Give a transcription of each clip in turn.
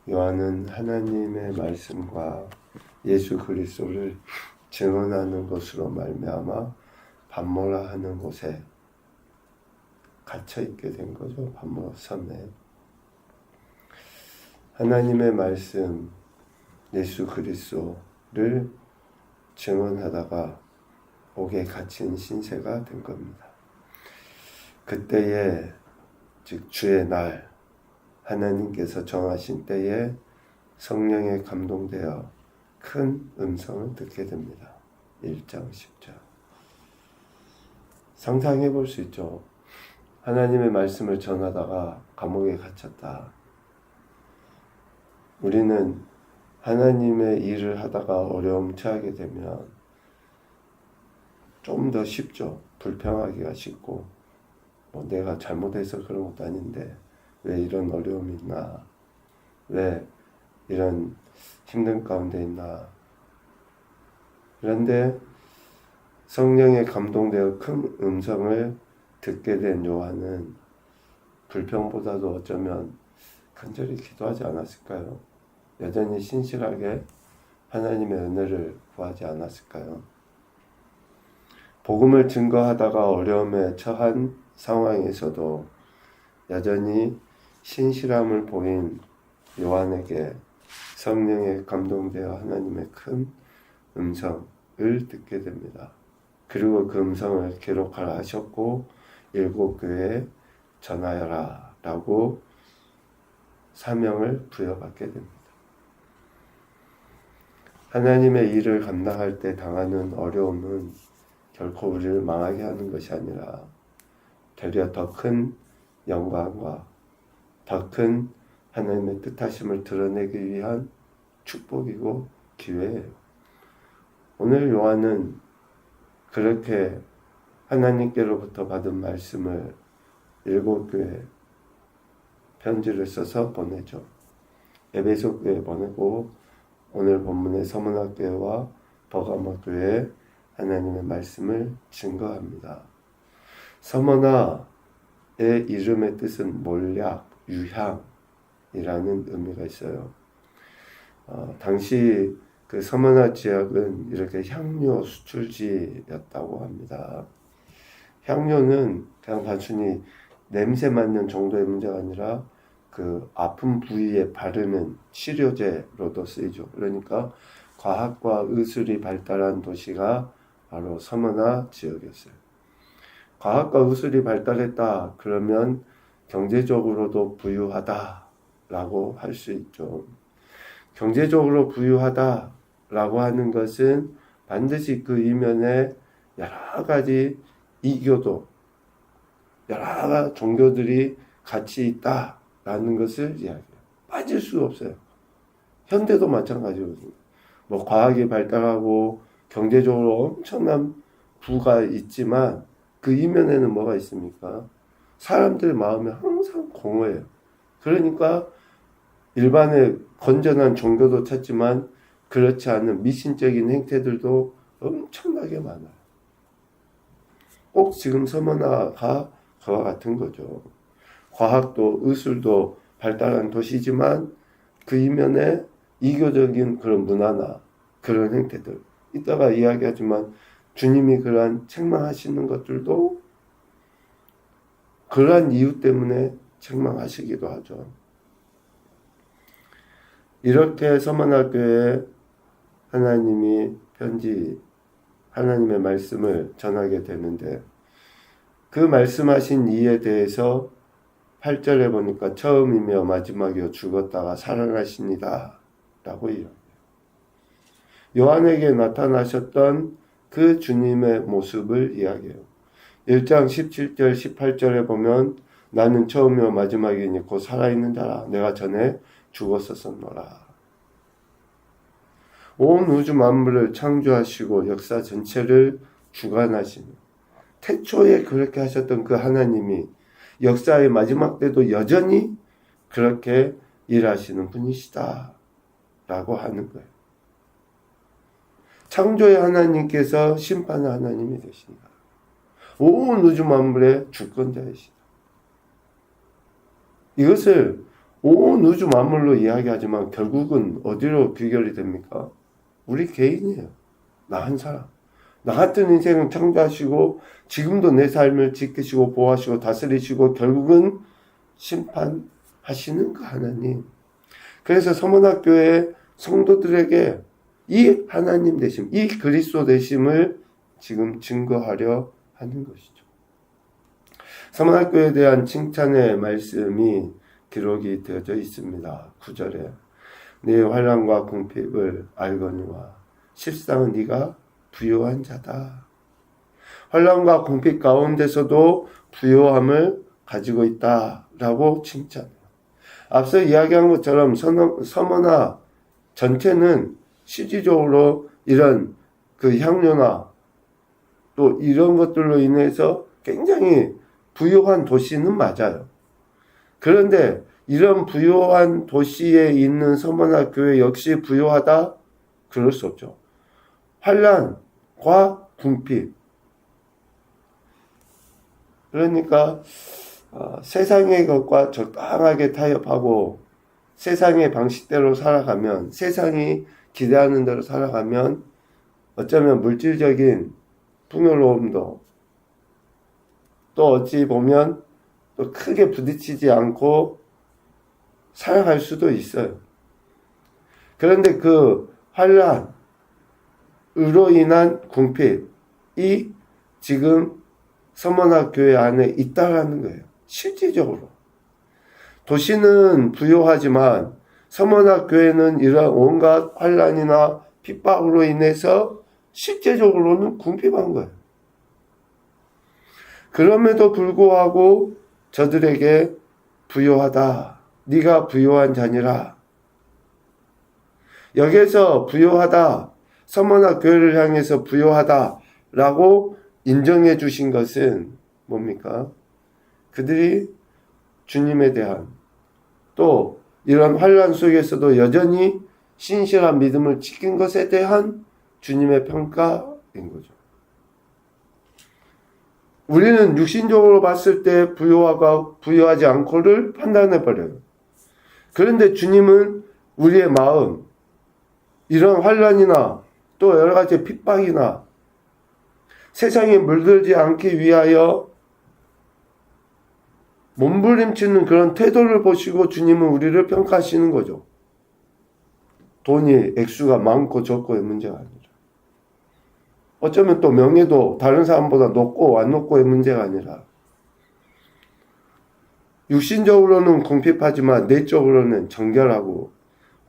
요한은 하나님의 말씀과 예수 그리스도를 증언하는 것으로 말미암아 밤모라 하는 곳에 갇혀 있게 된 거죠. 밤모라 섬에. 하나님의 말씀 예수 그리스도를 증언하다가 옥에 갇힌 신세가 된 겁니다. 그때에 즉 주의 날 하나님께서 정하신 때에 성령에 감동되어 큰 음성을 듣게 됩니다. 1장 10절. 상상해 볼 수 있죠. 하나님의 말씀을 전하다가 감옥에 갇혔다. 우리는 하나님의 일을 하다가 어려움 처하게 되면 좀 더 쉽죠. 불평하기가 쉽고 내가 잘못해서 그런 것도 아닌데 왜 이런 어려움이 있나, 왜 이런 힘든 가운데 있나. 그런데 성령에 감동되어 큰 음성을 듣게 된 요한은 불평보다도 어쩌면 간절히 기도하지 않았을까요? 여전히 신실하게 하나님의 은혜를 구하지 않았을까요? 복음을 증거하다가 어려움에 처한 상황에서도 여전히 신실함을 보인 요한에게 성령에 감동되어 하나님의 큰 음성을 듣게 됩니다. 그리고 그 음성을 기록하라 하셨고 7 교회에 전하여라 라고 사명을 부여받게 됩니다. 하나님의 일을 감당할 때 당하는 어려움은 결코 우리를 망하게 하는 것이 아니라 되려 더 큰 영광과 더 큰 하나님의 뜻하심을 드러내기 위한 축복이고 기회예요. 오늘 요한은 그렇게 하나님께로부터 받은 말씀을 7 교회 편지를 써서 보내죠. 에베소 교회에 보내고 오늘 본문의 서문화 교회와 버가모 교회에 하나님의 말씀을 증거합니다. 서문화의 이름의 뜻은 몰약, 유향이라는 의미가 있어요. 당시 그 서문화 지역은 이렇게 향료 수출지였다고 합니다. 향료는 그냥 단순히 냄새 맡는 정도의 문제가 아니라 그 아픈 부위에 바르는 치료제로도 쓰이죠. 그러니까 과학과 의술이 발달한 도시가 바로 서문화 지역이었어요. 과학과 의술이 발달했다 그러면 경제적으로도 부유하다라고 할 수 있죠. 경제적으로 부유하다라고 하는 것은 반드시 그 이면에 여러 가지 이교도, 여러 종교들이 같이 있다라는 것을 이야기해요. 빠질 수가 없어요. 현대도 마찬가지거든요. 과학이 발달하고 경제적으로 엄청난 부가 있지만 그 이면에는 뭐가 있습니까? 사람들 마음이 항상 공허해요. 그러니까 일반의 건전한 종교도 찾지만 그렇지 않은 미신적인 행태들도 엄청나게 많아요. 꼭 지금 서문화가 그와 같은 거죠. 과학도 의술도 발달한 도시지만 그 이면에 이교적인 그런 문화나 그런 행태들, 이따가 이야기하지만 주님이 그러한 책망하시는 것들도 그러한 이유 때문에 책망하시기도 하죠. 이렇게 서문화 교회에 하나님이 하나님의 말씀을 전하게 되는데 그 말씀하신 이에 대해서 8절에 보니까 처음이며 마지막이요 죽었다가 살아나십니다 라고 이야기해요. 요한에게 나타나셨던 그 주님의 모습을 이야기해요. 1장 17절 18절에 보면 나는 처음이요 마지막이니 곧 살아있는 자라 내가 전에 죽었었노라. 온 우주 만물을 창조하시고 역사 전체를 주관하시는 태초에 그렇게 하셨던 그 하나님이 역사의 마지막 때도 여전히 그렇게 일하시는 분이시다 라고 하는 거예요. 창조의 하나님께서 심판의 하나님이 되신다. 온 우주 만물의 주권자이시다. 이것을 온 우주 만물로 이야기하지만 결국은 어디로 귀결이 됩니까? 우리 개인이에요. 나 한 사람. 나 같은 인생을 창조하시고 지금도 내 삶을 지키시고 보호하시고 다스리시고 결국은 심판하시는 그 하나님. 그래서 서문학교의 성도들에게 이 하나님 되심, 이 그리스도 되심을 지금 증거하려 하는 것이죠. 서문학교에 대한 칭찬의 말씀이 기록이 되어져 있습니다. 9절에 네 환난과 궁핍을 알거니와 실상은 네가 부요한 자다. 환난과 궁핍 가운데서도 부요함을 가지고 있다라고 칭찬해요. 앞서 이야기한 것처럼 서머나 전체는 실질적으로 이런 그 향료나 또 이런 것들로 인해서 굉장히 부요한 도시는 맞아요. 그런데 이런 부요한 도시에 있는 서머나 교회 역시 부요하다? 그럴 수 없죠. 환난과 궁핍. 그러니까 세상의 것과 적당하게 타협하고 세상의 방식대로 살아가면, 세상이 기대하는 대로 살아가면 어쩌면 물질적인 풍요로움도 또 어찌 보면 또 크게 부딪히지 않고 살아갈 수도 있어요. 그런데 그 환난으로 인한 궁핍이 지금 서머나 교회 안에 있다라는 거예요. 실질적으로. 도시는 부요하지만 서머나 교회는 이런 온갖 환난이나 핍박으로 인해서 실제적으로는 궁핍한 거예요. 그럼에도 불구하고 저들에게 부요하다. 네가 부요한 자니라. 여기에서 부요하다. 서머나 교회를 향해서 부요하다라고 인정해 주신 것은 뭡니까? 그들이 주님에 대한 또 이런 환난 속에서도 여전히 신실한 믿음을 지킨 것에 대한 주님의 평가인 거죠. 우리는 육신적으로 봤을 때 부요하지 않고를 판단해 버려요. 그런데 주님은 우리의 마음, 이런 환난이나 또 여러 가지 핍박이나 세상에 물들지 않기 위하여 몸부림치는 그런 태도를 보시고 주님은 우리를 평가하시는 거죠. 돈이 액수가 많고 적고의 문제가 아니라 어쩌면 또 명예도 다른 사람보다 높고 안 높고의 문제가 아니라 육신적으로는 궁핍하지만 내적으로는 정결하고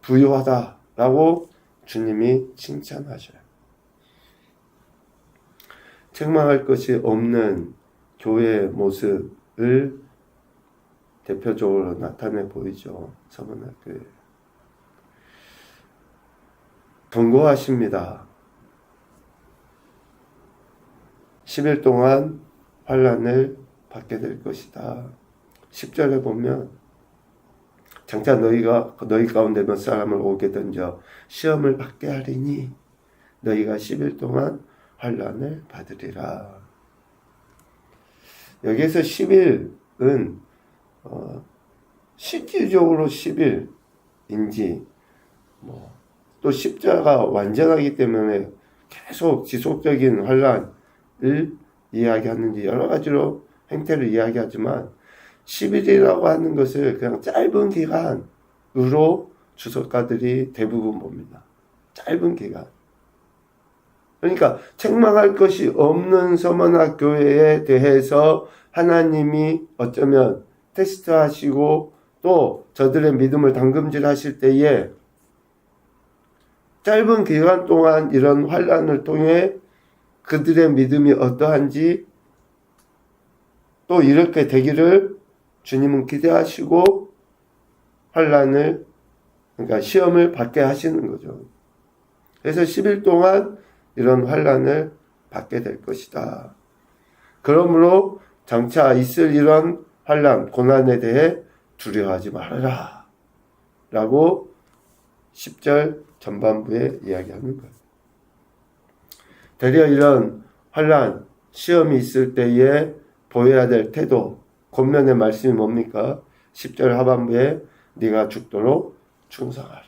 부유하다라고 주님이 칭찬하셔요. 책망할 것이 없는 교회의 모습을 대표적으로 나타내 보이죠. 서문학교에. 경고하십니다. 10일 동안 환난을 받게 될 것이다. 10절에 보면 장차 너희 가운데 몇 사람을 오게 던져 시험을 받게 하리니 너희가 10일 동안 환난을 받으리라. 여기에서 10일은 실질적으로 10일인지 또 십자가 완전하기 때문에 계속 지속적인 환난을 이야기하는지 여러 가지로 행태를 이야기하지만 10일이라고 하는 것을 그냥 짧은 기간으로 주석가들이 대부분 봅니다. 짧은 기간. 그러니까 책망할 것이 없는 서머나 교회에 대해서 하나님이 어쩌면 테스트하시고 또 저들의 믿음을 담금질하실 때에 짧은 기간 동안 이런 환난을 통해 그들의 믿음이 어떠한지 또 이렇게 되기를 주님은 기대하시고 환난을 그러니까 시험을 받게 하시는 거죠. 그래서 10일 동안 이런 환난을 받게 될 것이다. 그러므로 장차 있을 이런 환난, 고난에 대해 두려워하지 말아라 라고 10절 전반부에 이야기하는 거예요. 되려 이런 환난, 시험이 있을 때에 보여야 될 태도, 권면의 말씀이 뭡니까? 10절 하반부에 네가 죽도록 충성하라.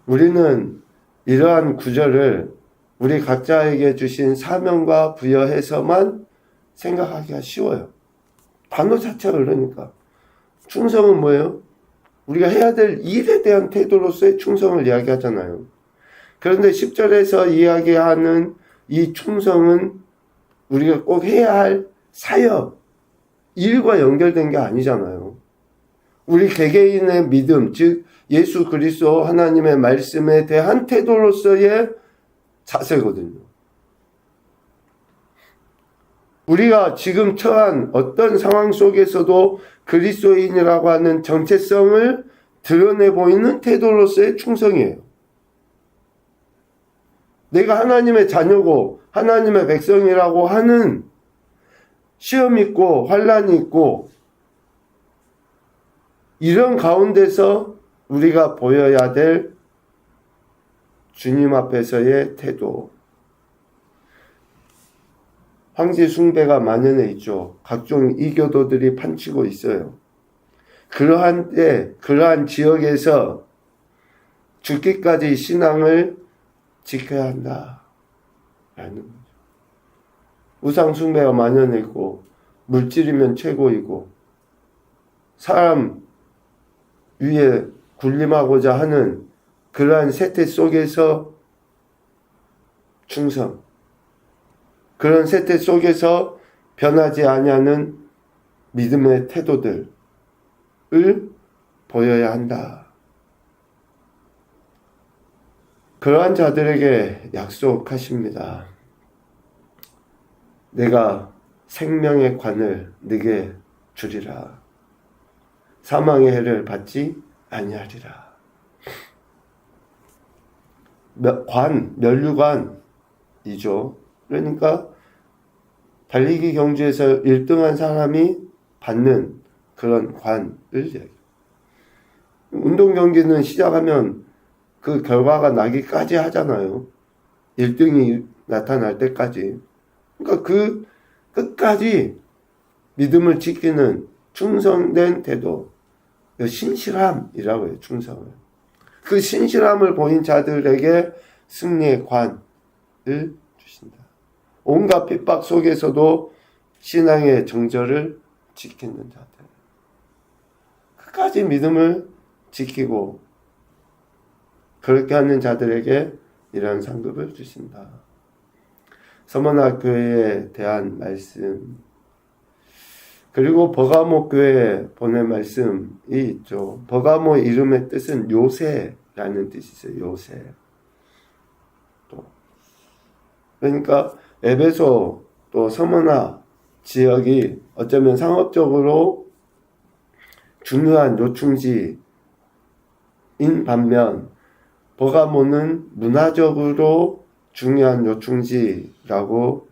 우리는 이러한 구절을 우리 각자에게 주신 사명과 부여해서만 생각하기가 쉬워요. 단어 자체가 그러니까. 충성은 뭐예요? 우리가 해야 될 일에 대한 태도로서의 충성을 이야기하잖아요. 그런데 10절에서 이야기하는 이 충성은 우리가 꼭 해야 할 사역, 일과 연결된 게 아니잖아요. 우리 개개인의 믿음, 즉 예수 그리스도 하나님의 말씀에 대한 태도로서의 자세거든요. 우리가 지금 처한 어떤 상황 속에서도 그리스도인이라고 하는 정체성을 드러내 보이는 태도로서의 충성이에요. 내가 하나님의 자녀고 하나님의 백성이라고 하는 시험이 있고 환난이 있고 이런 가운데서 우리가 보여야 될 주님 앞에서의 태도. 황제 숭배가 만연해 있죠. 각종 이교도들이 판치고 있어요. 그러한 때, 그러한 지역에서 죽기까지 신앙을 지켜야 한다. 라는 거죠. 우상 숭배가 만연해 있고, 물질이면 최고이고, 사람 위에 군림하고자 하는 그러한 세태 속에서 충성, 그런 세태 속에서 변하지 아니하는 믿음의 태도들을 보여야 한다. 그러한 자들에게 약속하십니다. 내가 생명의 관을 네게 주리라. 사망의 해를 받지 아니하리라. 면류관이죠. 그러니까 달리기 경주에서 1등한 사람이 받는 그런 관을 얘기해요. 운동 경기는 시작하면 그 결과가 나기까지 하잖아요. 1등이 나타날 때까지. 그러니까 그 끝까지 믿음을 지키는 충성된 태도, 신실함이라고 해요. 충성을. 그 신실함을 보인 자들에게 승리의 관을 주신다. 온갖 핍박 속에서도 신앙의 정절을 지키는 자들. 끝까지 믿음을 지키고 그렇게 하는 자들에게 이러한 상급을 주신다. 서머나 교회에 대한 말씀, 그리고 버가모 교회에 보낸 말씀이 있죠. 버가모 이름의 뜻은 요새라는 뜻이 있어요. 요새. 또 그러니까 에베소 또 서머나 지역이 어쩌면 상업적으로 중요한 요충지인 반면 버가모는 문화적으로 중요한 요충지라고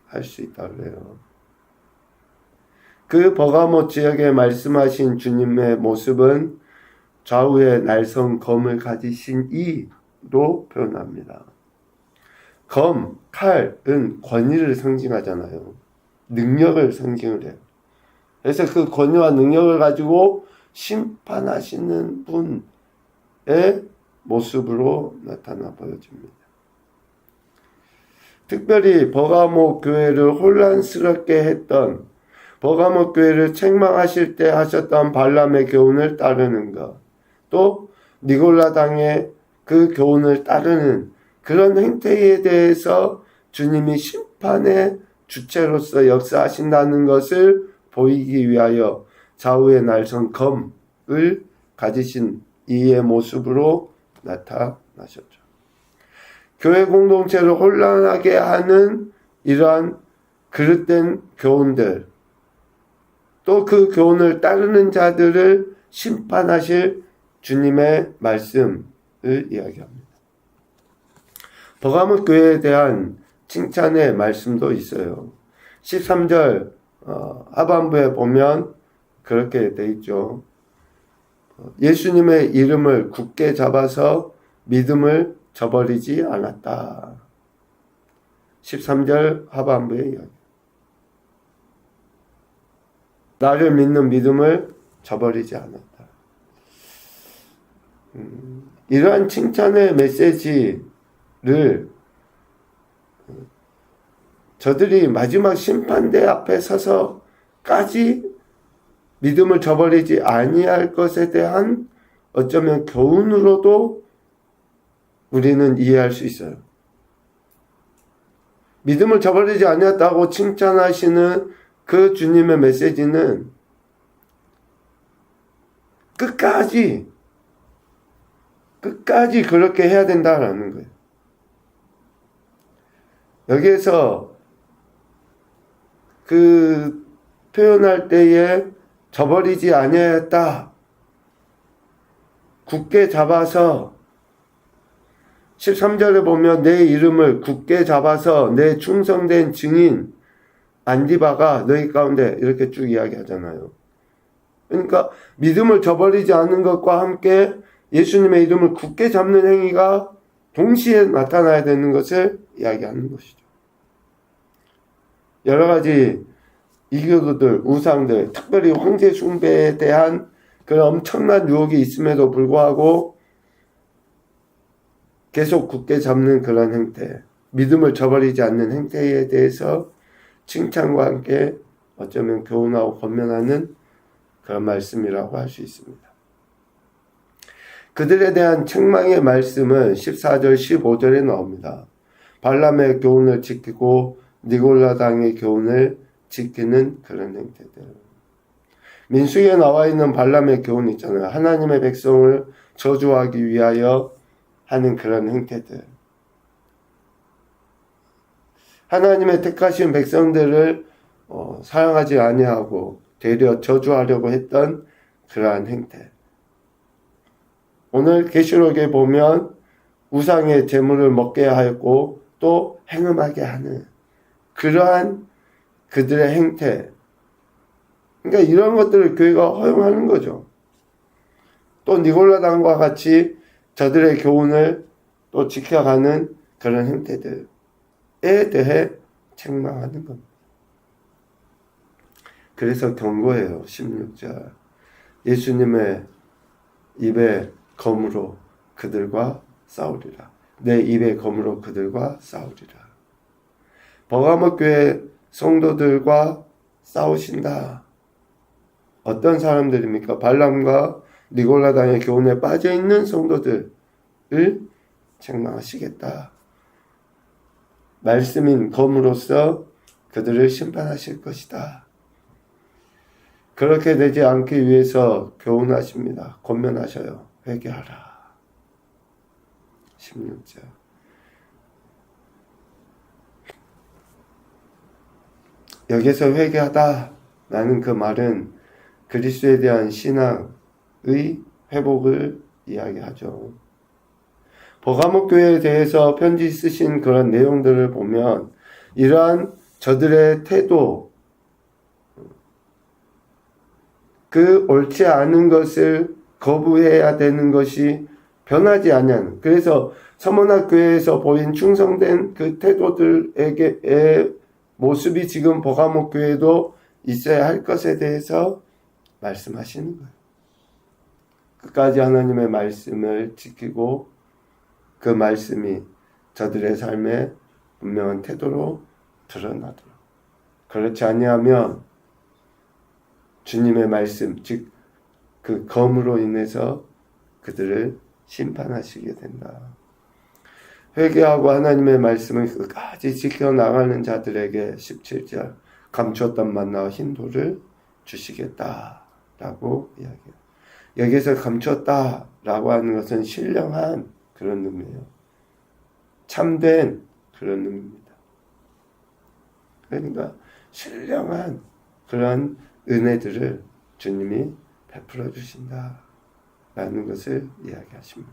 할 수 있다고 해요. 그 버가모 지역에 말씀하신 주님의 모습은 좌우에 날선 검을 가지신 이로 표현합니다. 검, 칼은 권위를 상징하잖아요. 능력을 상징을 해요. 그래서 그 권위와 능력을 가지고 심판하시는 분의 모습으로 나타나 보여집니다. 특별히 버가모 교회를 혼란스럽게 했던, 버가모 교회를 책망하실 때 하셨던 발람의 교훈을 따르는 것, 또 니골라당의 그 교훈을 따르는 그런 행태에 대해서 주님이 심판의 주체로서 역사하신다는 것을 보이기 위하여 좌우에 날선 검을 가지신 이의 모습으로 나타나셨죠. 교회 공동체를 혼란하게 하는 이러한 그릇된 교훈들, 또 그 교훈을 따르는 자들을 심판하실 주님의 말씀을 이야기합니다. 버가모 교회에 대한 칭찬의 말씀도 있어요. 13절 하반부에 보면 그렇게 돼 있죠. 예수님의 이름을 굳게 잡아서 믿음을 저버리지 않았다. 13절 하반부의 이야기. 나를 믿는 믿음을 저버리지 않았다. 이러한 칭찬의 메시지를 저들이 마지막 심판대 앞에 서서까지 믿음을 저버리지 아니할 것에 대한 어쩌면 교훈으로도 우리는 이해할 수 있어요. 믿음을 저버리지 아니했다고 칭찬하시는 그 주님의 메시지는 끝까지 그렇게 해야 된다라는 거예요. 여기에서 그 표현할 때에 저버리지 아니하였다. 굳게 잡아서 13절에 보면 내 이름을 굳게 잡아서 내 충성된 증인 안디바가 너희 가운데 이렇게 쭉 이야기하잖아요. 그러니까 믿음을 저버리지 않는 것과 함께 예수님의 이름을 굳게 잡는 행위가 동시에 나타나야 되는 것을 이야기하는 것이죠. 여러 가지 이교도들, 우상들, 특별히 황제 숭배에 대한 그런 엄청난 유혹이 있음에도 불구하고 계속 굳게 잡는 그런 행태, 믿음을 저버리지 않는 행태에 대해서 칭찬과 함께 어쩌면 교훈하고 권면하는 그런 말씀이라고 할 수 있습니다. 그들에 대한 책망의 말씀은 14절, 15절에 나옵니다. 발람의 교훈을 지키고 니골라당의 교훈을 지키는 그런 행태들. 민수기에 나와 있는 발람의 교훈 있잖아요. 하나님의 백성을 저주하기 위하여 하는 그런 행태들. 하나님의 택하신 백성들을 사랑하지 아니하고 되려 저주하려고 했던 그러한 행태. 오늘 계시록에 보면 우상의 제물을 먹게 하였고 또 행음하게 하는 그러한 그들의 행태. 그러니까 이런 것들을 교회가 허용하는 거죠. 또 니골라당과 같이 저들의 교훈을 또 지켜가는 그런 행태들에 대해 책망하는 겁니다. 그래서 경고해요. 16절. 예수님의 입에 검으로 그들과 싸우리라. 내 입에 검으로 그들과 싸우리라. 버가모 교회 성도들과 싸우신다. 어떤 사람들입니까? 발람과 니골라당의 교훈에 빠져있는 성도들을 책망하시겠다. 말씀인 검으로서 그들을 심판하실 것이다. 그렇게 되지 않기 위해서 교훈하십니다. 권면하셔요. 회개하라. 16절. 여기서 회개하다 라는 그 말은 그리스도에 대한 신앙의 회복을 이야기하죠. 버가모 교회에 대해서 편지 쓰신 그런 내용들을 보면 이러한 저들의 태도, 그 옳지 않은 것을 거부해야 되는 것이 변하지 않는, 그래서 서머나 교회에서 보인 충성된 그 태도들에게의 모습이 지금 버가모 교회도 있어야 할 것에 대해서 말씀하시는 거예요. 끝까지 하나님의 말씀을 지키고 그 말씀이 저들의 삶에 분명한 태도로 드러나도록. 그렇지 아니하면 주님의 말씀, 즉 그 검으로 인해서 그들을 심판하시게 된다. 회개하고 하나님의 말씀을 끝까지 지켜나가는 자들에게 17절 감추었던 만나와 흰돌을 주시겠다라고 이야기해요. 여기서 감추었다라고 하는 것은 신령한 그런 의미예요. 참된 그런 의미입니다. 그러니까 신령한 그런 은혜들을 주님이 베풀어 주신다라는 것을 이야기하십니다.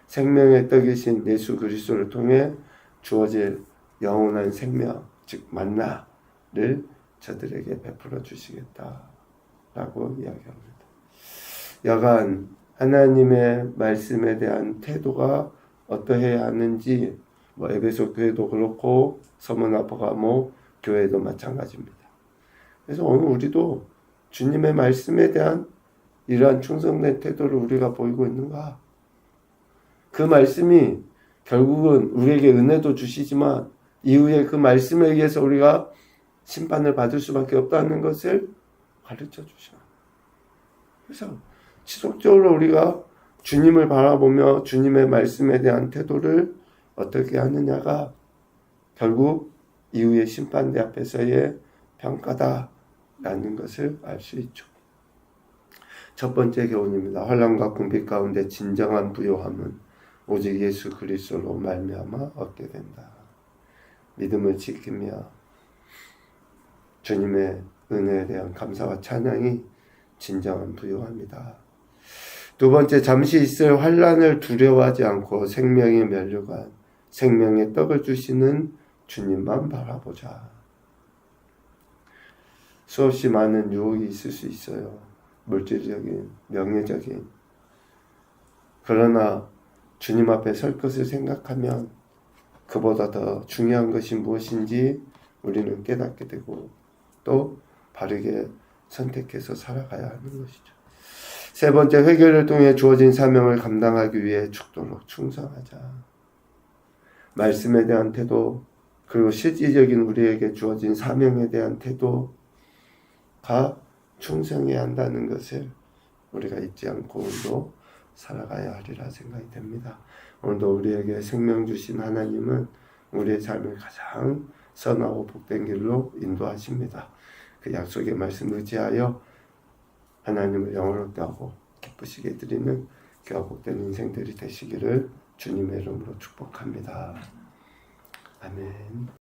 생명의 떡이신 예수 그리스도를 통해 주어질 영원한 생명, 즉 만나를 저들에게 베풀어 주시겠다라고 이야기합니다. 여간 하나님의 말씀에 대한 태도가 어떠해야 하는지 에베소 교회도 그렇고 서머나 버가모 교회도 마찬가지입니다. 그래서 오늘 우리도 주님의 말씀에 대한 이러한 충성된 태도를 우리가 보이고 있는가? 그 말씀이 결국은 우리에게 은혜도 주시지만 이후에 그 말씀에 의해서 우리가 심판을 받을 수밖에 없다는 것을 가르쳐 주셔. 그래서 지속적으로 우리가 주님을 바라보며 주님의 말씀에 대한 태도를 어떻게 하느냐가 결국 이후의 심판대 앞에서의 평가다라는 것을 알 수 있죠. 첫 번째 교훈입니다. 환난과 궁핍 가운데 진정한 부요함은 오직 예수 그리스도로 말미암아 얻게 된다. 믿음을 지키며 주님의 은혜에 대한 감사와 찬양이 진정한 부요함이다. 두 번째, 잠시 있을 환난을 두려워하지 않고 생명의 면류관, 생명의 떡을 주시는 주님만 바라보자. 수없이 많은 유혹이 있을 수 있어요. 물질적인, 명예적인. 그러나 주님 앞에 설 것을 생각하면 그보다 더 중요한 것이 무엇인지 우리는 깨닫게 되고 또 바르게 선택해서 살아가야 하는 것이죠. 세 번째, 회개를 통해 주어진 사명을 감당하기 위해 죽도록 충성하자. 말씀에 대한 태도, 그리고 실질적인 우리에게 주어진 사명에 대한 태도가 충성해야 한다는 것을 우리가 잊지 않고 오늘도 살아가야 하리라 생각이 됩니다. 오늘도 우리에게 생명 주신 하나님은 우리의 삶을 가장 선하고 복된 길로 인도하십니다. 그 약속의 말씀 의지하여 하나님을 영원롭게 하고 기쁘시게 드리는 귀하고 복된 인생들이 되시기를 주님의 이름으로 축복합니다. 아멘.